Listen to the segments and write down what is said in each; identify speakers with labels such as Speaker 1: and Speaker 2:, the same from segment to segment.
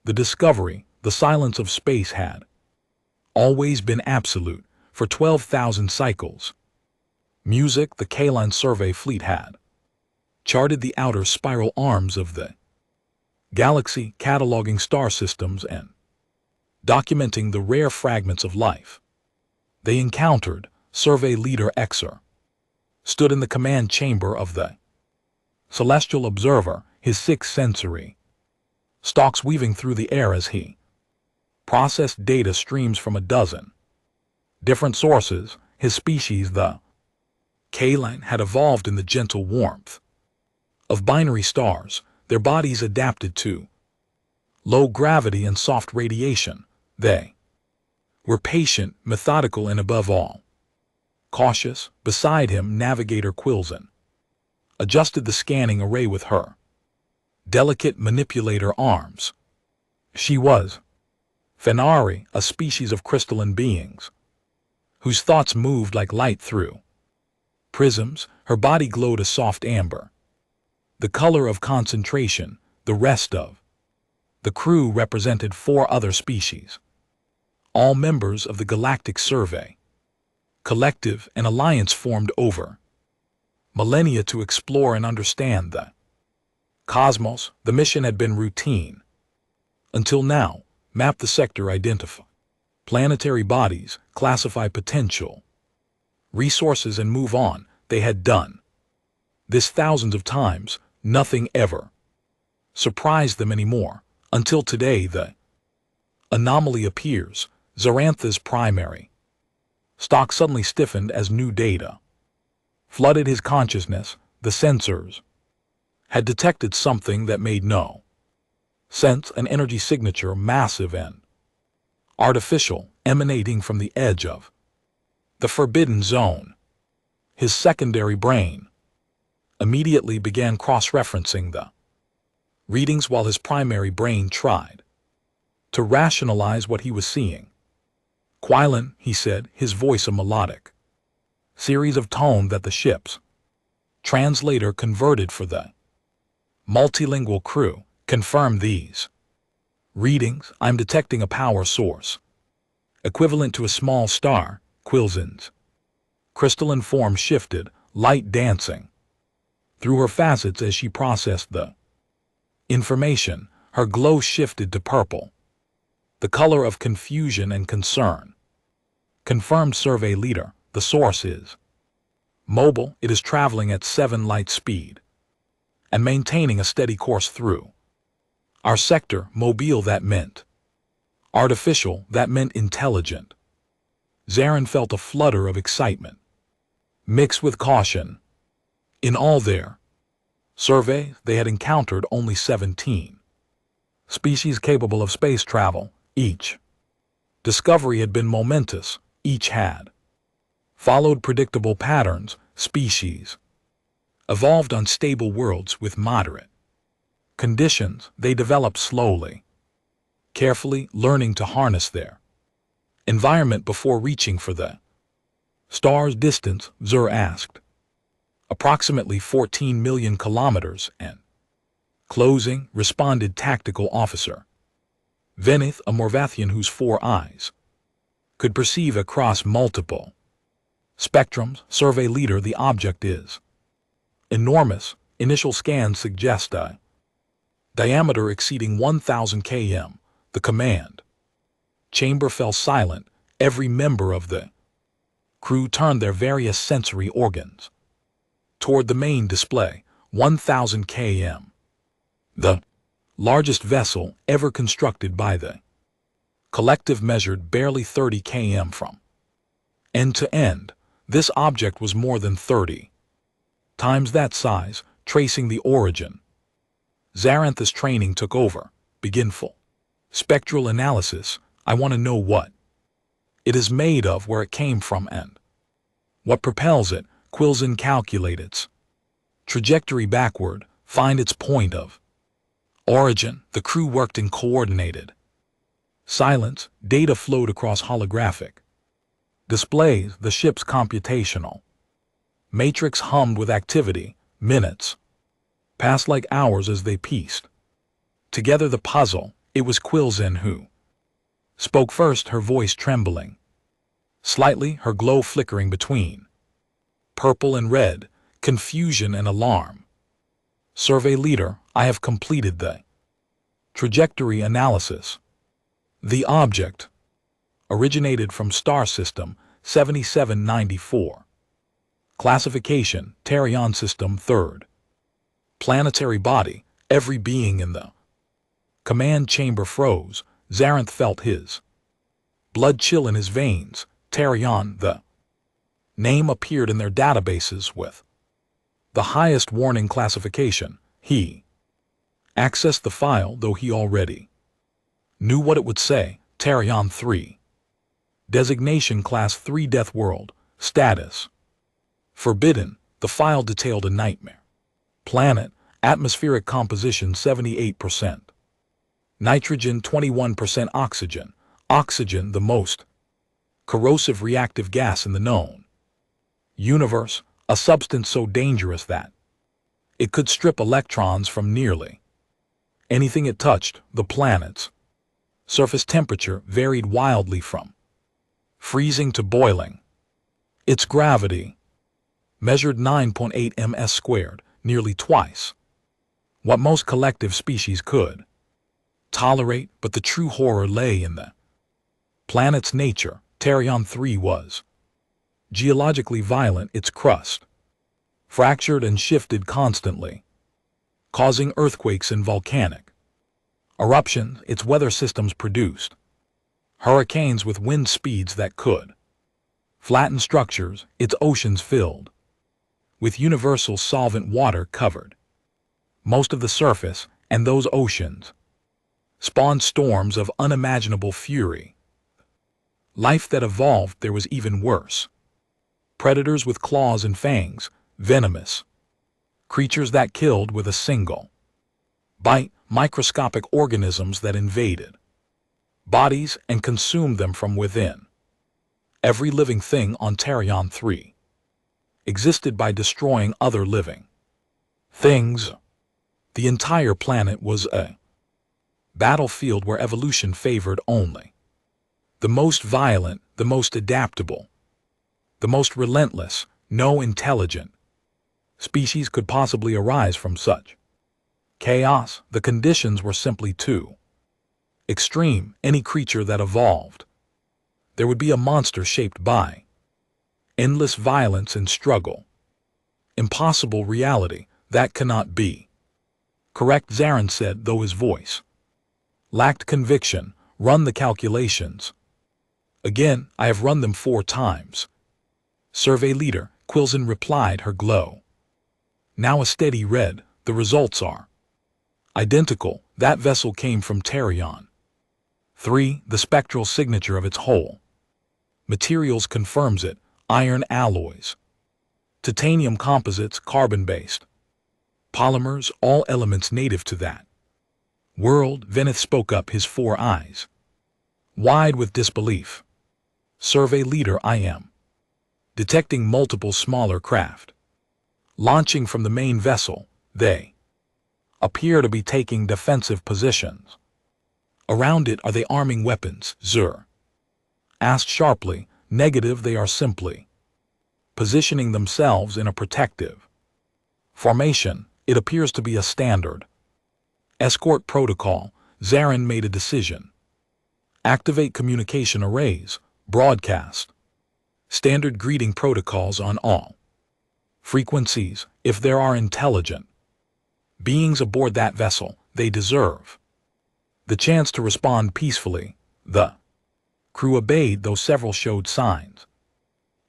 Speaker 1: The discovery, the silence of space had always been absolute for 12,000 cycles. Music, the K-line survey fleet had charted the outer spiral arms of the galaxy, cataloging star systems and documenting the rare fragments of life they encountered. Survey leader Xer stood in the command chamber of the celestial observer, his sixth sensory stalks weaving through the air as he processed data streams from a dozen different sources. His species, the K-line, had evolved in the gentle warmth of binary stars, their bodies adapted to low gravity and soft radiation. They were patient, methodical, and above all, cautious. Beside him, Navigator Quilzen adjusted the scanning array with her delicate manipulator arms. She was Fenari, a species of crystalline beings whose thoughts moved like light through prisms. Her body glowed a soft amber, the color of concentration. The rest of the crew represented 4 other species, all members of the Galactic Survey Collective. An alliance formed over millennia to explore and understand the cosmos. The mission had been routine until now: map the sector, identify planetary bodies, classify potential resources, and move on. They had done this thousands of times. Nothing ever surprised them anymore, until today the anomaly appears. Zarantha's primary stock suddenly stiffened as new data flooded his consciousness. The sensors had detected something that made no sense, an energy signature, massive and artificial, emanating from the edge of the forbidden zone. His secondary brain immediately began cross-referencing the readings while his primary brain tried to rationalize what he was seeing. Quillen, he said, his voice a melodic series of tone that the ship's translator converted for the multilingual crew. Confirm these readings. I'm detecting a power source equivalent to a small star. Quilzen's crystalline form shifted, light dancing through her facets as she processed the information. Her glow shifted to purple, the color of confusion and concern. Confirmed, survey leader. The source is mobile. It is traveling at 7 light speed and maintaining a steady course through our sector. Mobile, that meant artificial, that meant intelligent. Zarin felt a flutter of excitement mixed with caution. In all their survey, they had encountered only 17 species capable of space travel. Each discovery had been momentous. Each had followed predictable patterns. Species evolved on stable worlds with moderate conditions. They developed slowly, carefully, learning to harness their environment before reaching for the star's distance. Zur asked. Approximately 14 million kilometers and closing, responded tactical officer Venith, a Morvathian whose 4 eyes could perceive across multiple spectrums. Survey leader, the object is enormous. Initial scans suggest a diameter exceeding 1,000 km. The command chamber fell silent. Every member of the crew turned their various sensory organs toward the main display. 1,000 km. The largest vessel ever constructed by the collective measured barely 30 km from end to end. This object was more than 30 times that size. Tracing the origin. Zarantha's training took over. Begin full spectral analysis. I want to know what it is made of, where it came from, and what propels it. Quilzen calculate its trajectory backward, find its point of origin. The crew worked in coordinated silence. Data flowed across holographic displays. The ship's computational matrix hummed with activity. Minutes passed like hours as they pieced together the puzzle. It was Quilzen who spoke first, her voice trembling slightly, her glow flickering between purple and red, confusion and alarm. Survey leader, I have completed the trajectory analysis. The object originated from star system 7794. Classification, Tarion system 3rd. Planetary body, every being in the command chamber froze. Zarinth felt his blood chill in his veins. Tarion, the name appeared in their databases with the highest warning classification. He accessed the file, though he already knew what it would say. Tarion 3. Designation Class 3 Deathworld. Status forbidden. The file detailed a nightmare. Planet, atmospheric composition 78%. Nitrogen 21%, oxygen. Oxygen, the most corrosive reactive gas in the known universe, a substance so dangerous that it could strip electrons from nearly anything it touched. The planet's surface temperature varied wildly from freezing to boiling. Its gravity measured 9.8 ms squared, nearly twice what most collective species could tolerate, but the true horror lay in the planet's nature. Tarion 3 was geologically violent, its crust fractured and shifted constantly, causing earthquakes and volcanic eruptions. Its weather systems produced hurricanes with wind speeds that could flatten structures. Its oceans filled with universal solvent water covered most of the surface, and those oceans spawned storms of unimaginable fury. Life that evolved there was even worse. Predators with claws and fangs, venomous creatures that killed with a single bite, microscopic organisms that invaded bodies and consumed them from within. Every living thing on Tarion 3 existed by destroying other living things. The entire planet was a battlefield where evolution favored only the most violent, the most adaptable, the most relentless. No intelligent species could possibly arise from such chaos. The conditions were simply too extreme. Any creature that evolved, there would be a monster shaped by endless violence and struggle. Impossible reality. That cannot be correct, Zarin said, though his voice lacked conviction. Run the calculations. Again, I have run them 4 times. Survey leader, Quilzen replied, her glow now a steady red. The results are identical. That vessel came from Tarion 3. The spectral signature of its whole materials confirms it. Iron alloys, titanium composites, carbon-based polymers, all elements native to that world. Venith spoke up, his 4 eyes wide with disbelief. Survey leader, I am detecting multiple smaller craft launching from the main vessel. They appear to be taking defensive positions around it. Are they arming weapons? Zur asked sharply. Negative, they are simply positioning themselves in a protective formation. It appears to be a standard escort protocol. Zarin made a decision. Activate communication arrays. Broadcast standard greeting protocols on all frequencies. If there are intelligent beings aboard that vessel, they deserve the chance to respond peacefully. The crew obeyed, though several showed signs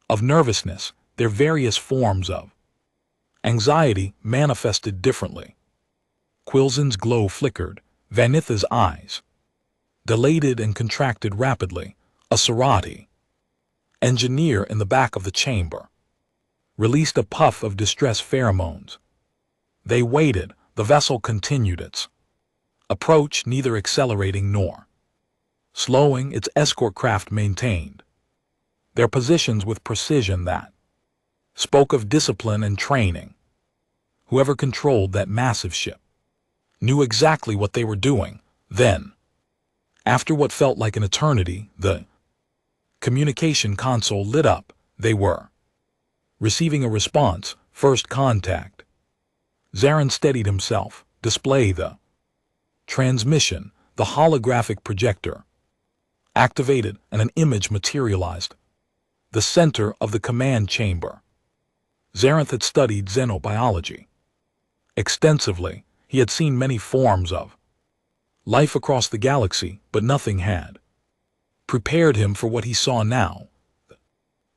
Speaker 1: of nervousness. Their various forms of anxiety manifested differently. Quilzen's glow flickered. Vanitha's eyes dilated and contracted rapidly. A Serati engineer in the back of the chamber released a puff of distress pheromones. They waited. The vessel continued its approach, neither accelerating nor slowing. Its escort craft maintained their positions with precision that spoke of discipline and training. Whoever controlled that massive ship knew exactly what they were doing. Then After what felt like an eternity, the communication console lit up. They were receiving a response, first contact. Zarin steadied himself, display the transmission, the holographic projector activated and an image materialized. The center of the command chamber. Zarinth had studied xenobiology extensively. He had seen many forms of life across the galaxy, but nothing had prepared him for what he saw now. The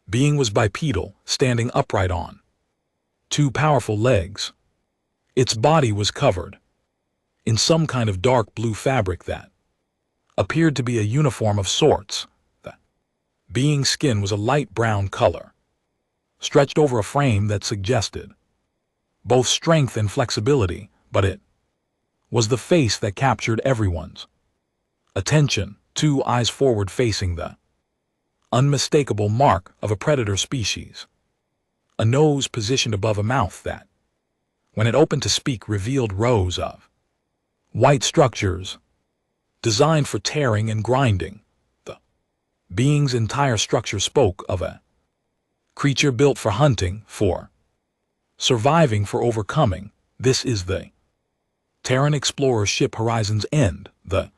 Speaker 1: being was bipedal, standing upright on two powerful legs. Its body was covered in some kind of dark blue fabric that appeared to be a uniform of sorts. The being's skin was a light brown color, stretched over a frame that suggested both strength and flexibility, but it was the face that captured everyone's attention, two eyes forward facing the unmistakable mark of a predator species, a nose positioned above a mouth that, when it opened to speak, revealed rows of white structures designed for tearing and grinding. The being's entire structure spoke of a creature built for hunting, for surviving, for overcoming. This is the Terran explorer ship Horizon's End, the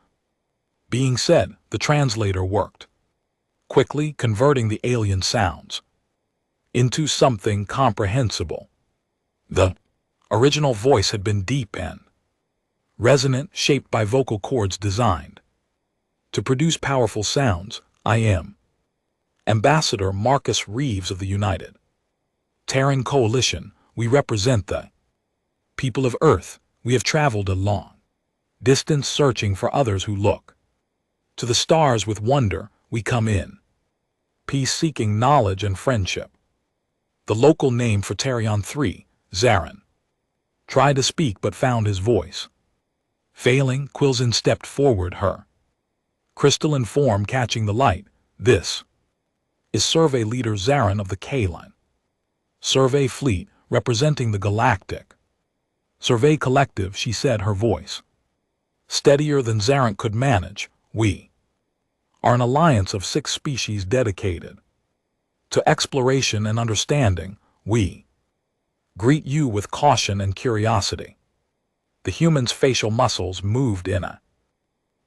Speaker 1: being said. The translator worked quickly, converting the alien sounds into something comprehensible. The original voice had been deep and resonant, shaped by vocal cords designed to produce powerful sounds. I am Ambassador Marcus Reeves of the United Terran Coalition. We represent the people of Earth. We have traveled a long distance searching for others who look to the stars with wonder. We come in peace, seeking knowledge and friendship. The local name for Tarion 3, Zarin, tried to speak but found his voice failing. Quilzin stepped forward, her crystalline form catching the light. This is Survey Leader Zarin of the Kaline Survey Fleet, representing the Galactic Survey Collective, she said, her voice steadier than Zarin could manage. We are an alliance of 6 species dedicated to exploration and understanding. We greet you with caution and curiosity. The human's facial muscles moved in a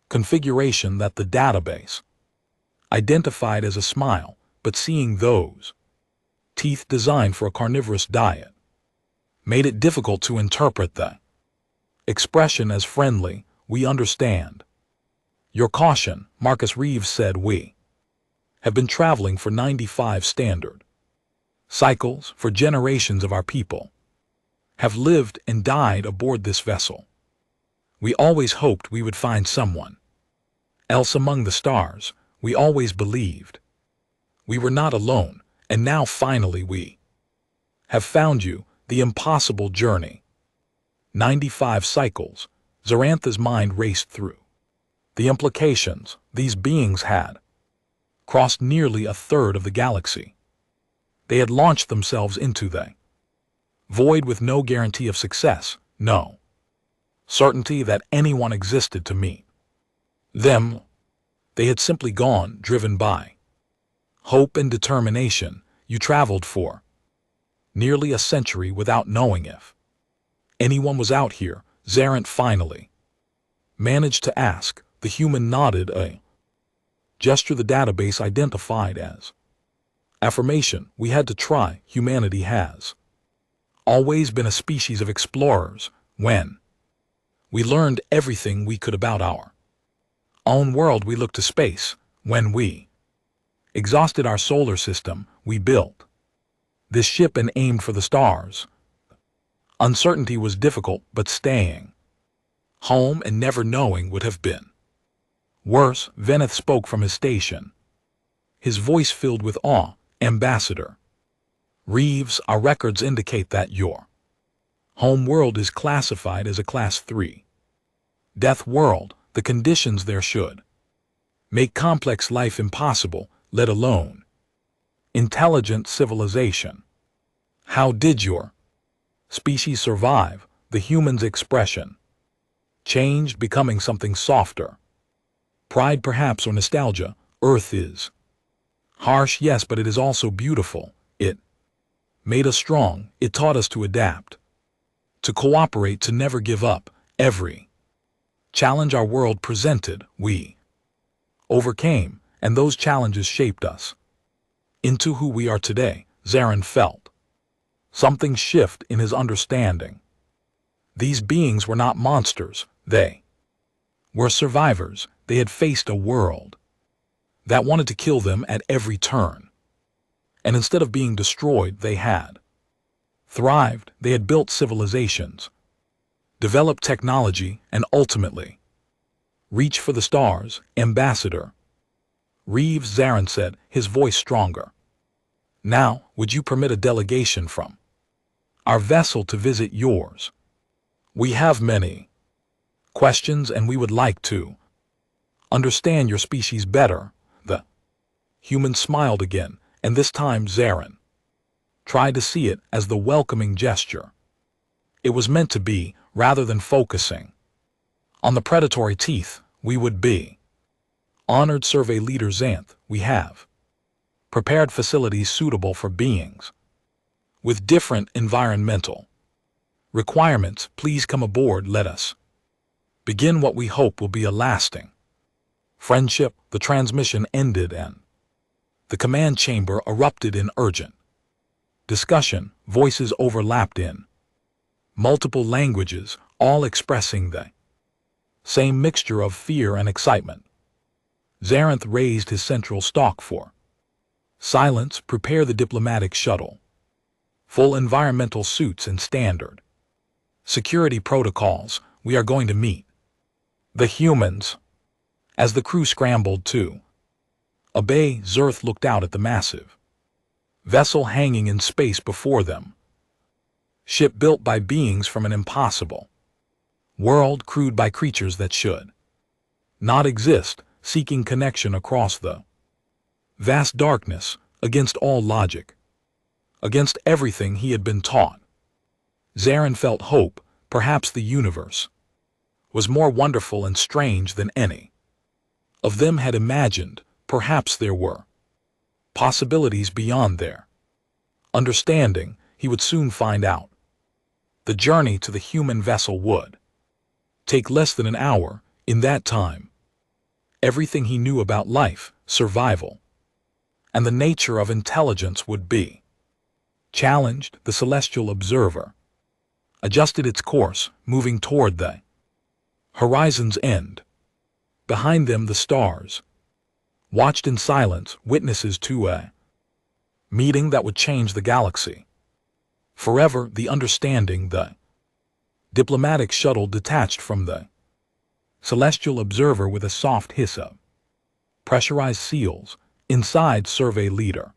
Speaker 1: configuration that the database identified as a smile, but seeing those teeth designed for a carnivorous diet made it difficult to interpret the expression as friendly. We understand your caution, Marcus Reeves said. We have been traveling for 95 standard cycles, for generations of our people have lived and died aboard this vessel. We always hoped we would find someone else among the stars. We always believed we were not alone, and now finally we have found you. The impossible journey. 95 cycles. Zarantha's mind raced through the implications. These beings had crossed nearly a third of the galaxy. They had launched themselves into the void with no guarantee of success, no certainty that anyone existed to meet them. They had simply gone, driven by hope and determination. You traveled for nearly a century without knowing if anyone was out here, Zarin finally managed to ask. The human nodded, a gesture the database identified as affirmation. We had to try. Humanity has always been a species of explorers. When we learned everything we could about our own world, we looked to space. When we exhausted our solar system, we built this ship and aimed for the stars. Uncertainty was difficult, but staying home and never knowing would have been worse. Veneth spoke from his station, his voice filled with awe. Ambassador Reeves, our records indicate that your home world is classified as a Class 3 Deathworld. The conditions there should make complex life impossible, let alone intelligent civilization. How did your species survive? The human's expression changed, becoming something softer, Pride perhaps or nostalgia, Earth is. Harsh, yes, but it is also beautiful. It made us strong, it taught us to adapt, to cooperate, to never give up. Every challenge our world presented, we overcame, and those challenges shaped us into who we are today. Zarin felt something shift in his understanding. These beings were not monsters, they were survivors. They had faced a world that wanted to kill them at every turn. And instead of being destroyed, they had thrived. They had built civilizations, developed technology, and ultimately reached for the stars. Ambassador Reeves, Zarin said, his voice stronger. Now, would you permit a delegation from our vessel to visit yours? We have many questions and we would like to understand your species better. The human smiled again, and this time Zarin tried to see it as the welcoming gesture it was meant to be, rather than focusing on the predatory teeth. We would be honored, survey leader Xanth. We have prepared facilities suitable for beings with different environmental requirements. Please come aboard. Let us begin what we hope will be a lasting friendship. The transmission ended and the command chamber erupted in urgent discussion. Voices overlapped in multiple languages, all expressing the same mixture of fear and excitement. Zarinth raised his central stalk for silence. Prepare the diplomatic shuttle. Full environmental suits and standard security protocols. We are going to meet the humans. As the crew scrambled to obey, Zerth looked out at the massive vessel hanging in space before them. Ship built by beings from an impossible world, crewed by creatures that should not exist, seeking connection across the vast darkness, against all logic, against everything he had been taught. Zarin felt hope. Perhaps the universe was more wonderful and strange than any of them had imagined. Perhaps there were possibilities beyond their understanding. He would soon find out. The journey to the human vessel would take less than an hour. In that time, everything he knew about life, survival, and the nature of intelligence would be challenged. The celestial observer adjusted its course, moving toward the horizon's end. Behind them, the stars watched in silence, witnesses to a meeting that would change the galaxy forever. The understanding. The diplomatic shuttle detached from the celestial observer with a soft hiss of pressurized seals. Inside, survey leader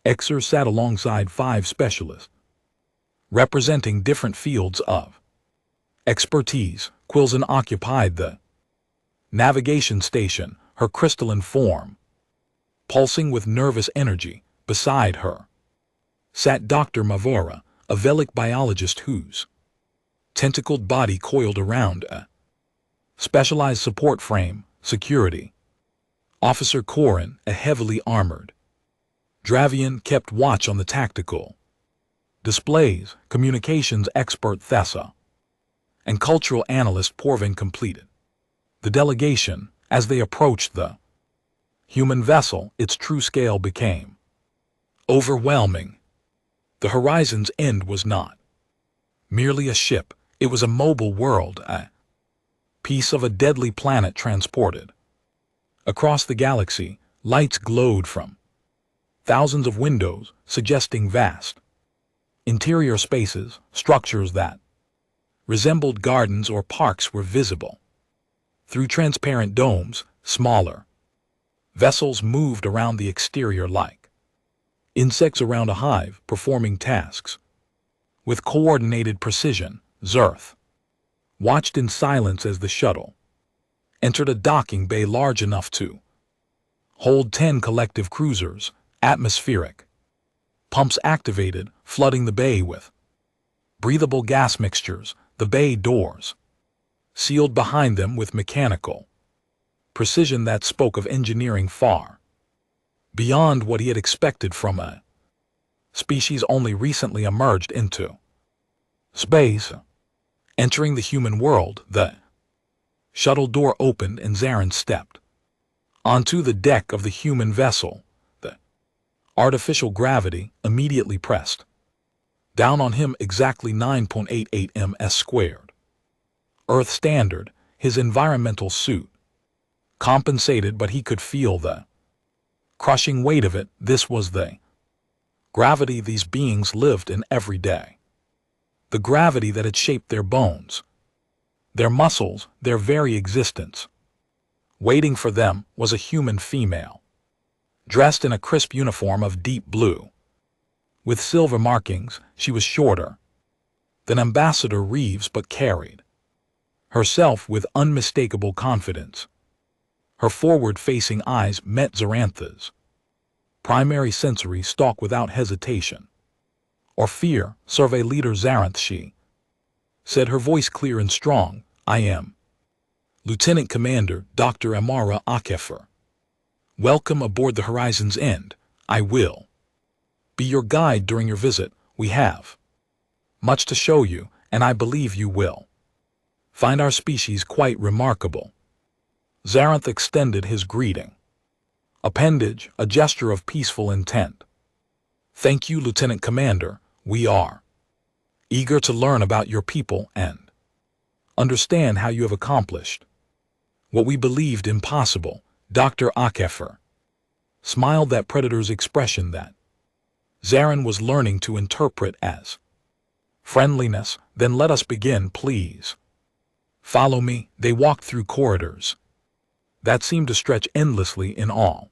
Speaker 1: Exer sat alongside 5 specialists representing different fields of expertise. Quilzen occupied the navigation station, her crystalline form pulsing with nervous energy. Beside her sat Dr. Mavora, a Velic biologist whose tentacled body coiled around a specialized support frame. Security Officer Korin, a heavily armored Dravian, kept watch on the tactical displays. Communications expert Thessa and cultural analyst Porvin completed the delegation. As they approached the human vessel, its true scale became overwhelming. The horizon's end was not merely a ship, it was a mobile world, a piece of a deadly planet transported across the galaxy. Lights glowed from thousands of windows, suggesting vast interior spaces. Structures that resembled gardens or parks were visible through transparent domes. Smaller vessels moved around the exterior like insects around a hive, performing tasks with coordinated precision. Zerth watched in silence as the shuttle entered a docking bay large enough to hold 10 collective cruisers. Atmospheric pumps activated, flooding the bay with breathable gas mixtures. The bay doors sealed behind them with mechanical precision that spoke of engineering far beyond what he had expected from a species only recently emerged into space. Entering the human world, the shuttle door opened and Zarin stepped onto the deck of the human vessel. The artificial gravity immediately pressed down on him exactly 9.88 ms squared. Earth standard, his environmental suit compensated, but he could feel the crushing weight of it. This was the gravity these beings lived in every day. The gravity that had shaped their bones, their muscles, their very existence. Waiting for them was a human female, dressed in a crisp uniform of deep blue. With silver markings, she was shorter than Ambassador Reeves, but carried herself with unmistakable confidence. Her forward-facing eyes met Zarantha's primary sensory stalk without hesitation or fear. Survey Leader Zaranth, she said, her voice clear and strong. I am Lieutenant Commander Dr. Amara Akefer. Welcome aboard the Horizon's End. I will be your guide during your visit. We have much to show you, and I believe you will find our species quite remarkable. Zaranth extended his greeting appendage, a gesture of peaceful intent. Thank you, Lieutenant Commander. We are eager to learn about your people and understand how you have accomplished what we believed impossible. Dr. Akefer smiled, that Predator's expression that Zarin was learning to interpret as friendliness. Then let us begin, please. Follow me. They walked through corridors that seemed to stretch endlessly in all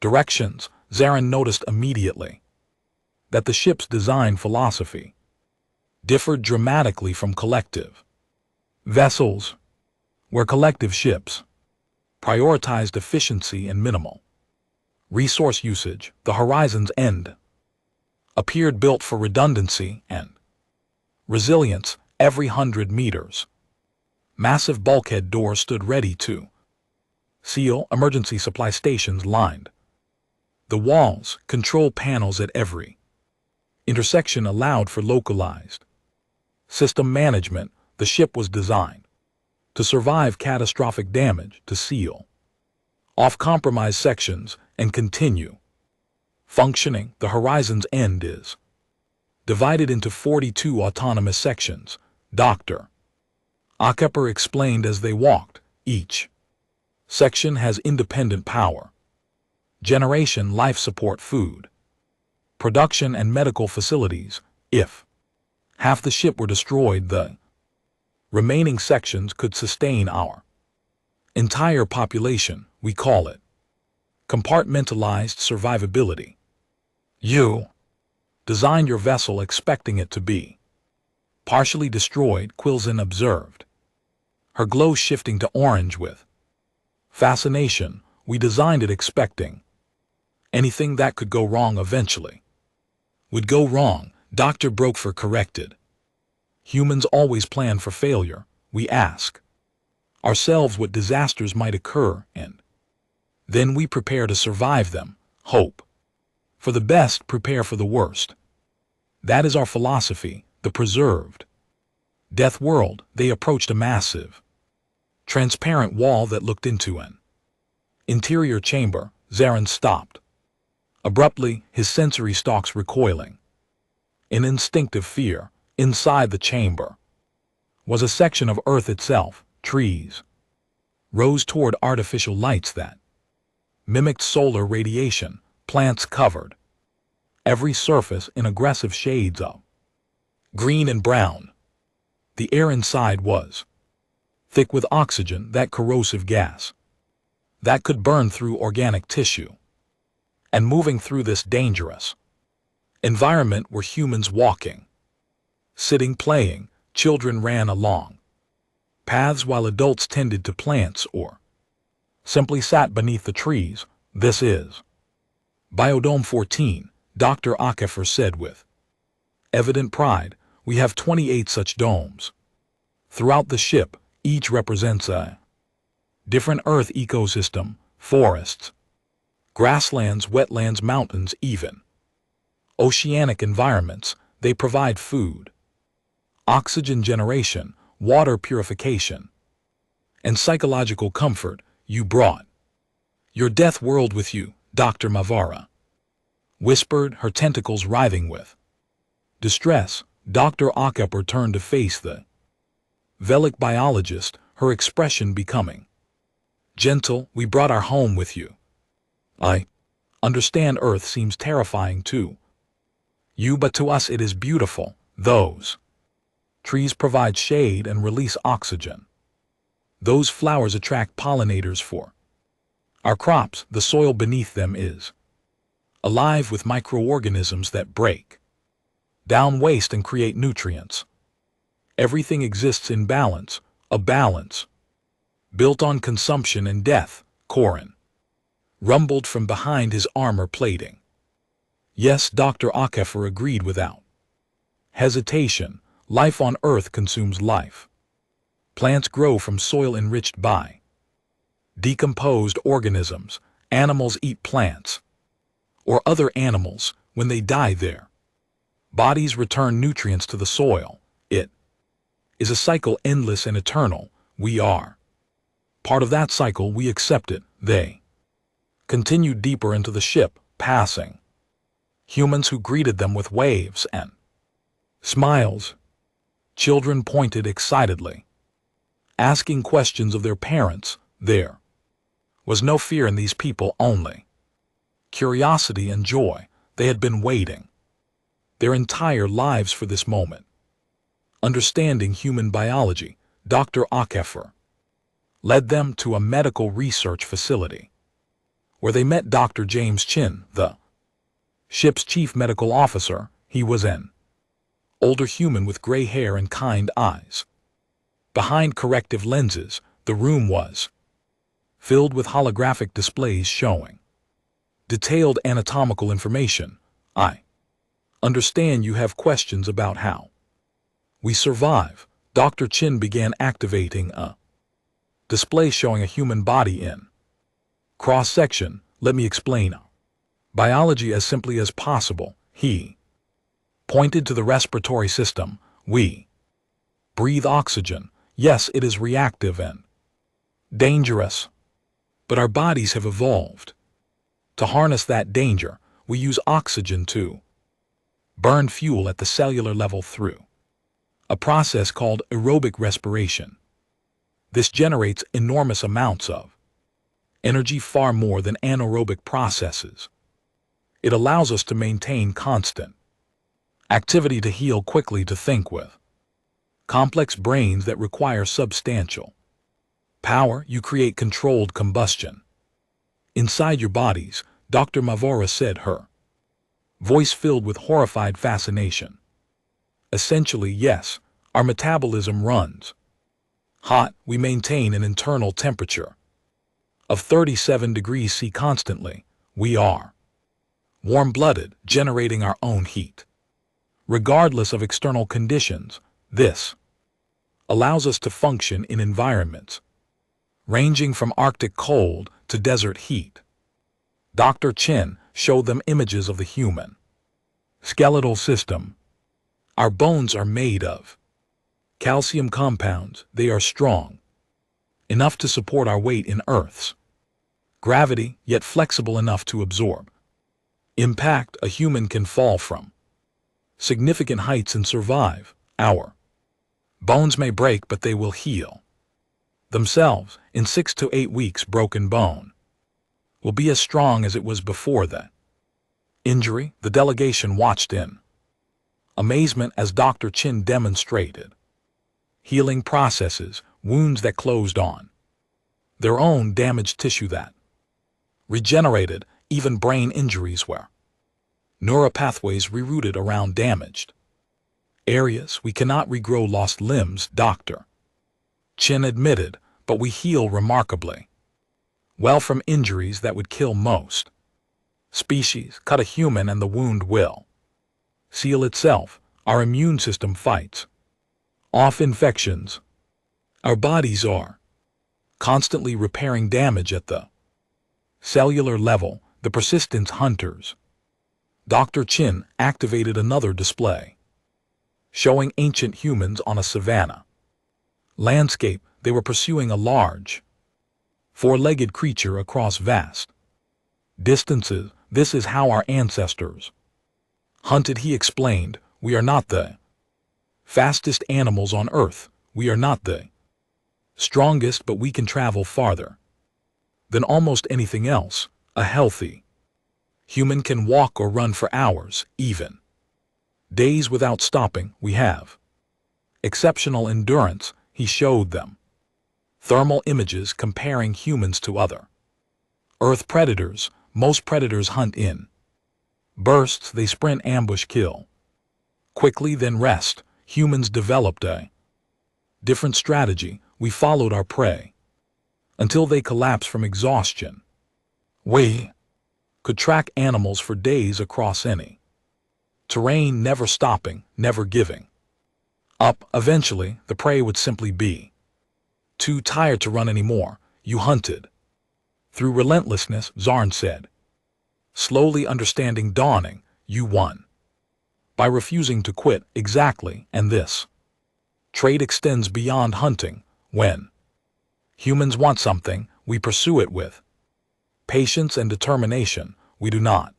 Speaker 1: directions. Zarin noticed immediately that the ship's design philosophy differed dramatically from collective vessels, where collective ships prioritized efficiency and minimal resource usage. The Horizon's End appeared built for redundancy and resilience. Every 100 meters, massive bulkhead doors stood ready to seal. Emergency supply stations lined the walls. Control panels at every intersection allowed for localized system management. The ship was designed to survive catastrophic damage, to seal off compromised sections and continue functioning. The Horizon's End is divided into 42 autonomous sections, Dr. Akefer explained as they walked. Each section has independent power generation, life support, food production, and medical facilities. If half the ship were destroyed, the remaining sections could sustain our entire population. We call it compartmentalized survivability. You designed your vessel expecting it to be partially destroyed, Quilzin observed, her glow shifting to orange with fascination. We designed it expecting anything that could go wrong eventually would go wrong, Dr. Brokefer corrected. Humans always plan for failure. We ask ourselves what disasters might occur, and then we prepare to survive them. Hope for the best, prepare for the worst. That is our philosophy. The preserved Deathworld. They approached a massive, transparent wall that looked into an interior chamber. Zarin stopped abruptly, his sensory stalks recoiling in instinctive fear. Inside the chamber was a section of Earth itself. Trees rose toward artificial lights that mimicked solar radiation. Plants covered every surface in aggressive shades of green and brown. The air inside was thick with oxygen, that corrosive gas that could burn through organic tissue. And moving through this dangerous environment were humans walking, sitting, playing. Children ran along paths while adults tended to plants or simply sat beneath the trees. This is Biodome 14, Dr. Akefer said with evident pride. We have 28 such domes throughout the ship. Each represents a Different Earth ecosystem, forests, grasslands, wetlands, mountains, even oceanic environments, they provide food, oxygen generation, water purification, and psychological comfort. You brought your death world with you, Dr. Mavara whispered, her tentacles writhing with distress. Dr. Akepper turned to face the Velic biologist, her expression becoming gentle. We brought our home with you. I understand Earth seems terrifying to you, but to us it is beautiful. Those trees provide shade and release oxygen. Those flowers attract pollinators for our crops. The soil beneath them is alive with microorganisms that break down waste and create nutrients. Everything exists in balance, a balance built on consumption and death. Corin rumbled from behind his armor plating. Yes, Dr. Akepher agreed without hesitation. Life on Earth consumes life. Plants grow from soil enriched by decomposed organisms. Animals eat plants or other animals. When they die, their bodies return nutrients to the soil. It is a cycle, endless and eternal. We are part of that cycle. We accept it. They continued deeper into the ship, passing humans who greeted them with waves and smiles. Children pointed excitedly, asking questions of their parents. There was no fear in these people, only curiosity and joy. They had been waiting their entire lives for this moment. Understanding human biology, Dr. Akepher led them to a medical research facility where they met Dr. James Chin, the ship's chief medical officer. He was an older human with gray hair and kind eyes. Behind corrective lenses, the room was filled with holographic displays showing detailed anatomical information. I understand you have questions about how we survive. Dr. Chin began activating a display showing a human body in cross-section. Let me explain biology as simply as possible. He pointed to the respiratory system. We breathe oxygen. Yes, it is reactive and dangerous, but our bodies have evolved to harness that danger. We use oxygen to burn fuel at the cellular level through a process called aerobic respiration. This generates enormous amounts of energy, far more than anaerobic processes. It allows us to maintain constant activity, to heal quickly, to think with complex brains that require substantial power. You create controlled combustion inside your bodies, Dr. Mavora said, her voice filled with horrified fascination. Essentially, yes, our metabolism runs hot. We maintain an internal temperature of 37 degrees C constantly. We are warm-blooded, generating our own heat, regardless of external conditions. This allows us to function in environments ranging from Arctic cold to desert heat. Dr. Chin showed them images of the human skeletal system. Our bones are made of calcium compounds. They are strong enough to support our weight in Earth's gravity, yet flexible enough to absorb impact. A human can fall from significant heights and survive. Our bones may break, but they will heal themselves in 6 to 8 weeks. Broken bone will be as strong as it was before the injury. The delegation watched in amazement as Dr. Chin demonstrated healing processes, wounds that closed on their own, damaged tissue that regenerated, even brain injuries where neuropathways rerouted around damaged areas. We cannot regrow lost limbs, Dr. Chin admitted, but we heal remarkably well from injuries that would kill most species. Cut a human and the wound will seal itself. Our immune system fights off infections. Our bodies are constantly repairing damage at the cellular level, the persistence hunters. Dr. Chin activated another display, showing ancient humans on a savanna landscape. They were pursuing a large, four-legged creature across vast distances. This is how our ancestors hunted, he explained. We are not the fastest animals on Earth. We are not the strongest, but we can travel farther than almost anything else. A healthy human can walk or run for hours, even days without stopping. We have exceptional endurance, he showed them thermal images comparing humans to other Earth predators. Most predators hunt in bursts. They sprint, ambush, kill quickly, then rest. Humans developed a different strategy. We followed our prey until they collapse from exhaustion. We could track animals for days across any terrain, never stopping, never giving up. Eventually, the prey would simply be too tired to run anymore. You hunted through relentlessness, Zarn said, slowly understanding dawning. You won by refusing to quit. Exactly, and this trait extends beyond hunting. When humans want something, we pursue it with patience and determination. We do not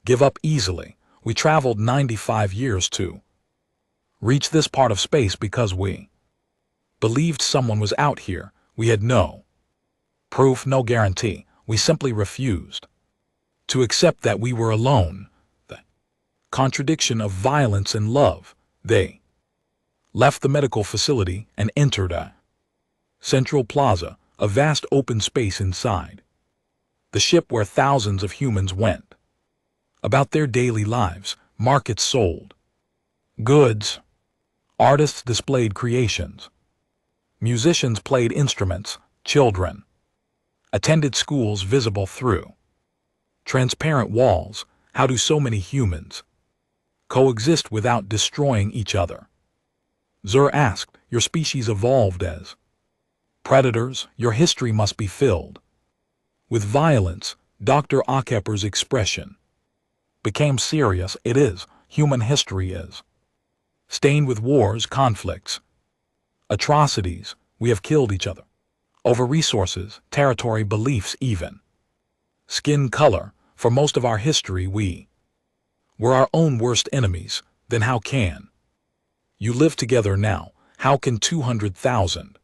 Speaker 1: give up easily. We traveled 95 years to reach this part of space because we believed someone was out here. We had no proof, no guarantee. We simply refused to accept that we were alone. The contradiction of violence and love. They left the medical facility and entered a central plaza, a vast open space inside the ship where thousands of humans went about their daily lives. Markets sold goods, artists displayed creations, musicians played instruments, children attended schools visible through transparent walls. How do so many humans coexist without destroying each other? Zur asked. Your species evolved as predators. Your history must be filled with violence. Dr. Akepper's expression became serious. It is. Human history is stained with wars, conflicts, atrocities. We have killed each other over resources, territory, beliefs, even skin color. For most of our history, we were our own worst enemies. Then how can you live together now? How can 200,000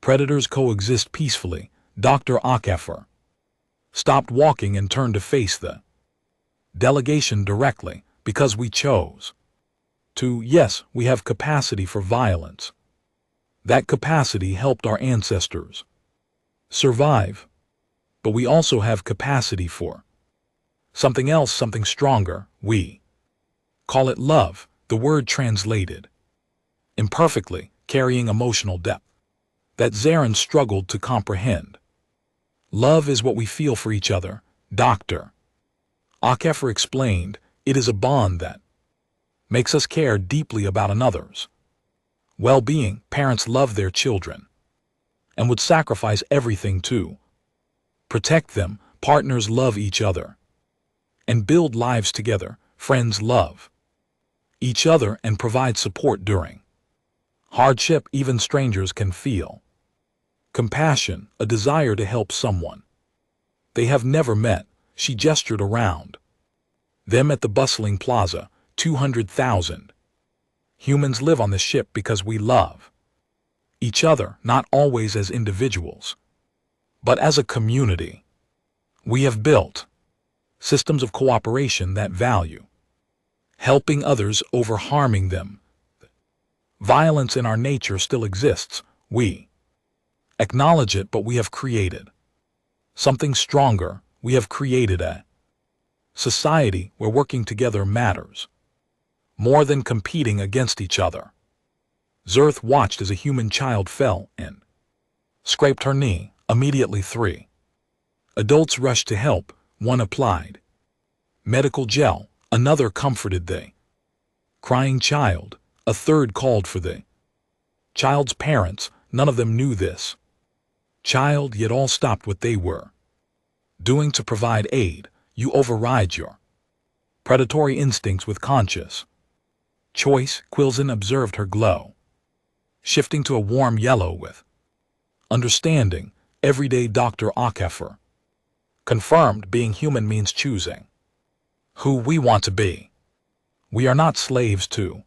Speaker 1: predators coexist peacefully? Dr. Akeffer stopped walking and turned to face the delegation directly. Because we chose to. Yes, we have capacity for violence. That capacity helped our ancestors survive. But we also have capacity for something else, something stronger. We call it love, the word translated imperfectly, carrying emotional depth that Zarin struggled to comprehend. Love is what we feel for each other, Dr. Akeffer explained. It is a bond that makes us care deeply about another's well-being. Parents love their children and would sacrifice everything to protect them. Partners love each other and build lives together. Friends love each other and provide support during hardship. Even strangers can feel compassion, a desire to help someone they have never met. She gestured around them at the bustling plaza. 200,000 humans live on the ship because we love each other, not always as individuals, but as a community. We have built systems of cooperation that value helping others over harming them. Violence in our nature still exists. We acknowledge it, but we have created something stronger. We have created a society where working together matters more than competing against each other. Zerth watched as a human child fell and scraped her knee. Immediately 3 adults rushed to help. One applied medical gel, another comforted the crying child, a third called for the child's parents. None of them knew this Child, yet all stopped what they were doing to provide aid. You override your predatory instincts with conscious choice. Quilzen observed her glow, shifting to a warm yellow with understanding. Everyday Dr. Akefer confirmed being human means choosing who we want to be. We are not slaves to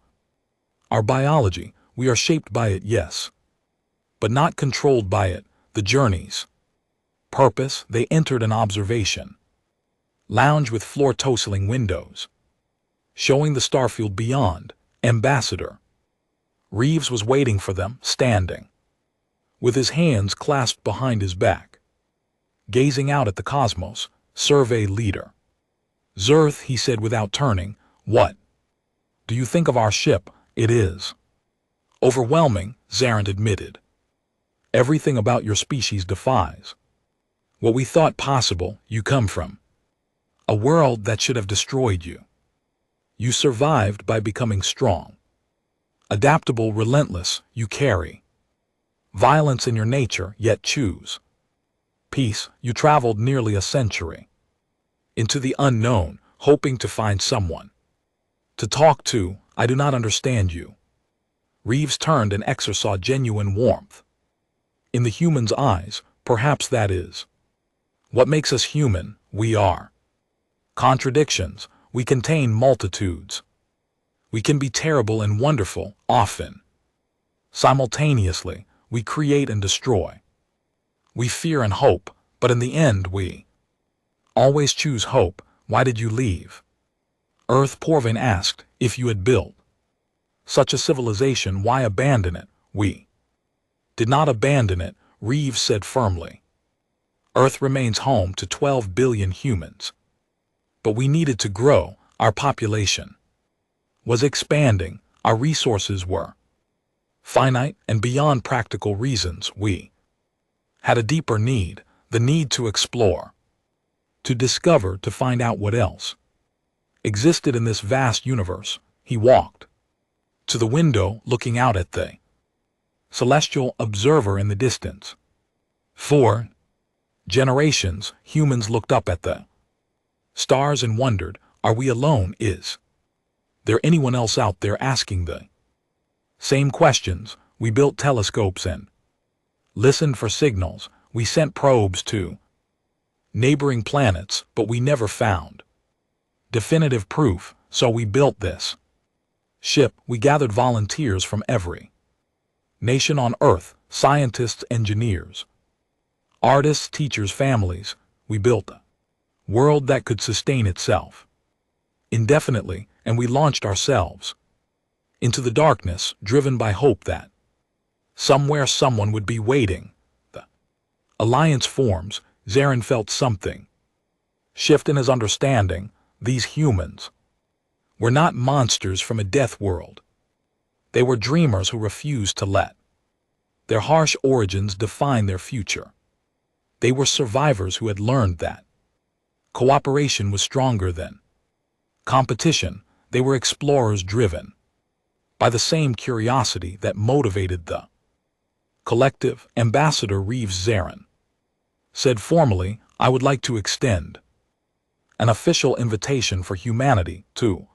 Speaker 1: our biology. We are shaped by it, yes, but not controlled by it. The journey's purpose. They entered an observation lounge with floor-toseling windows, showing the starfield beyond. Ambassador Reeves was waiting for them, standing with his hands clasped behind his back, gazing out at the cosmos. Survey leader Zerth, he said without turning, what do you think of our ship? It is overwhelming, Zarin admitted. Everything about your species defies what we thought possible. You come from a world that should have destroyed you. You survived by becoming strong, adaptable, relentless. You carry violence in your nature, yet choose peace. You traveled nearly a century into the unknown, hoping to find someone to talk to. I do not understand you. Reeves turned and Exer saw genuine warmth in the human's eyes. Perhaps that is what makes us human. We are contradictions. We contain multitudes. We can be terrible and wonderful, often. Simultaneously, we create and destroy. We fear and hope, but in the end we always choose hope. Why did you leave Earth? Porvin asked. If you had built such a civilization, why abandon it? We did not abandon it, Reeves said firmly. Earth remains home to 12 billion humans. But we needed to grow. Our population was expanding. Our resources were finite, and beyond practical reasons, we had a deeper need, the need to explore, to discover, to find out what else existed in this vast universe. He walked to the window, looking out at the celestial observer in the distance. For generations, humans looked up at the stars and wondered, are we alone? Is there anyone else out there asking the same questions? We built telescopes and listened for signals. We sent probes to neighboring planets, but we never found definitive proof. So we built this ship. We gathered volunteers from every nation on Earth, scientists, engineers, artists, teachers, families. We built a world that could sustain itself indefinitely, and we launched ourselves into the darkness, driven by hope that somewhere someone would be waiting. The alliance forms. Zarin felt something shift in his understanding. These humans were not monsters from a death world. They were dreamers who refused to let their harsh origins define their future. They were survivors who had learned that cooperation was stronger than competition. They were explorers driven by the same curiosity that motivated the collective. Ambassador Reeves Zarin said formally, I would like to extend an official invitation for humanity to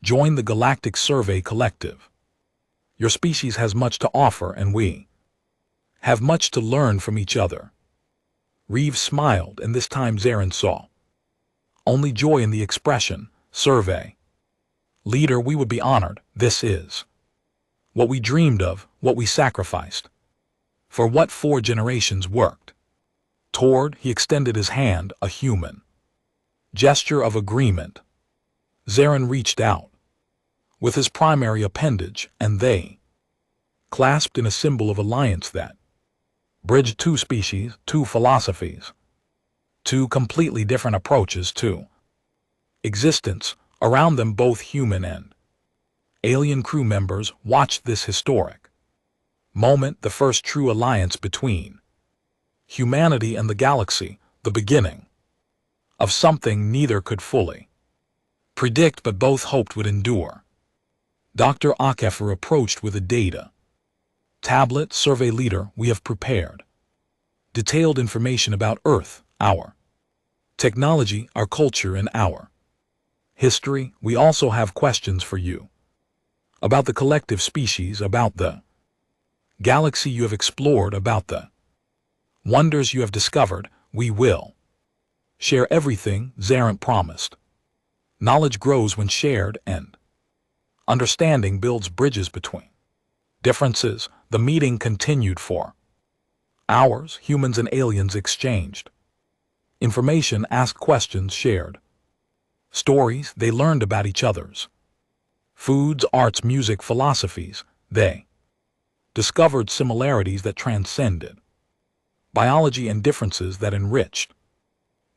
Speaker 1: join the Galactic Survey Collective. Your species has much to offer, and we have much to learn from each other. Reeves smiled, and this time Zarin saw only joy in the expression. Survey leader, we would be honored. This is what we dreamed of, what we sacrificed, for what 4 generations worked toward. He extended his hand, a human gesture of agreement. Zarin reached out with his primary appendage, and they clasped in a symbol of alliance that bridged 2 species, 2 philosophies, 2 completely different approaches to existence. Around them, both human and alien crew members watched this historic moment, the first true alliance between humanity and the galaxy, the beginning of something neither could fully predict but both hoped would endure. Dr. Akefer approached with a data tablet. Survey leader, we have prepared detailed information about Earth, our technology, our culture, and our history. We also have questions for you about the collective species, about the galaxy you have explored, about the wonders you have discovered. We will share everything, Zarant promised. Knowledge grows when shared, and understanding builds bridges between differences. The meeting continued for hours. Humans and aliens exchanged information, asked questions, shared stories. They learned about each other's foods, arts, music, philosophies. They discovered similarities that transcended biology and differences that enriched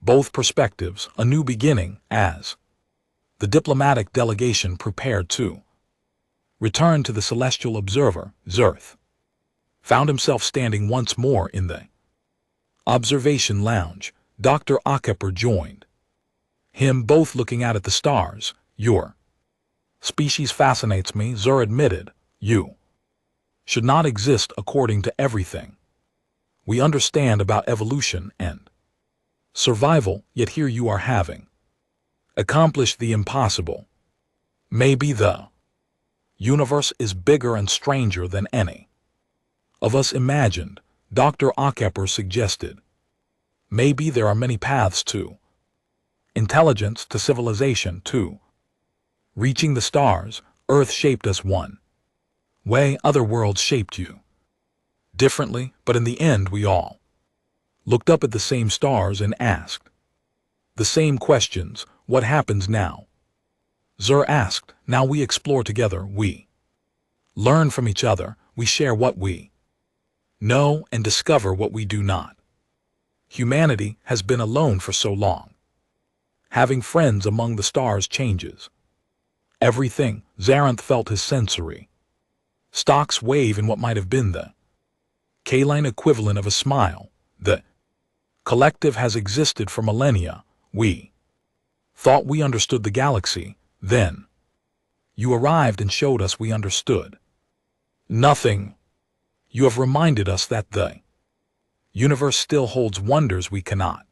Speaker 1: both perspectives. A new beginning. As the diplomatic delegation prepared to return to the celestial observer, Zerth found himself standing once more in the observation lounge. Dr. Akepper joined him, both looking out at the stars. Your species fascinates me, Zer admitted. You should not exist according to everything we understand about evolution and survival, yet here you are having accomplished the impossible. Maybe the universe is bigger and stranger than any of us imagined, Dr. Akepper suggested. Maybe there are many paths to intelligence, to civilization, to reaching the stars. Earth shaped us one way, other worlds shaped you differently, but in the end we all looked up at the same stars and asked the same questions. What happens now? Zer asked. Now we explore together, we learn from each other, we share what we know and discover what we do not. Humanity has been alone for so long. Having friends among the stars changes everything. Zaranth felt his sensory stalks wave in what might have been the Kaline equivalent of a smile. The collective has existed for millennia. We thought we understood the galaxy. Then you arrived and showed us we understood nothing. You have reminded us that the universe still holds wonders we cannot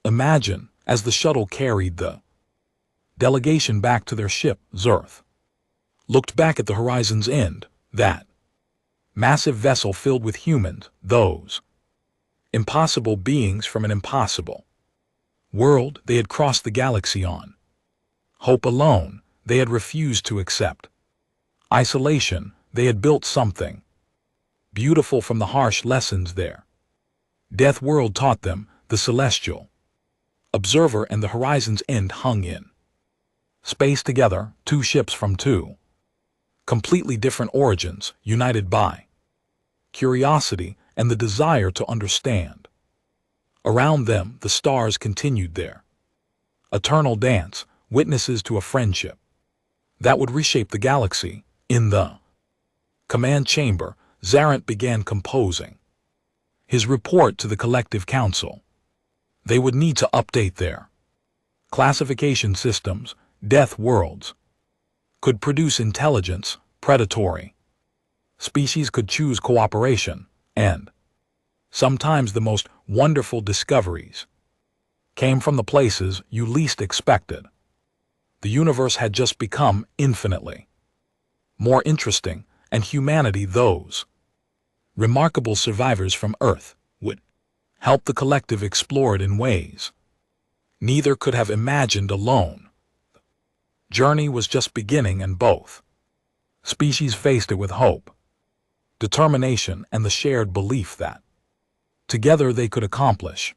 Speaker 1: imagine. As the shuttle carried the delegation back to their ship, Zerth looked back at the horizon's end, that massive vessel filled with humans, those impossible beings from an impossible world. They had crossed the galaxy on hope alone. They had refused to accept isolation. They had built something beautiful from the harsh lessons there. Deathworld taught them. The celestial observer and the horizon's end hung in space together, two ships from two completely different origins, united by curiosity and the desire to understand. Around them, the stars continued their eternal dance, witnesses to a friendship that would reshape the galaxy. In the command chamber, Zarant began composing his report to the collective council. They would need to update their classification systems. Death worlds could produce intelligence, predatory species could choose cooperation, and sometimes the most wonderful discoveries came from the places you least expected. The universe had just become infinitely more interesting, and humanity, those remarkable survivors from Earth, would help the collective explore it in ways neither could have imagined alone. The journey was just beginning, and both species faced it with hope, determination, and the shared belief that together they could accomplish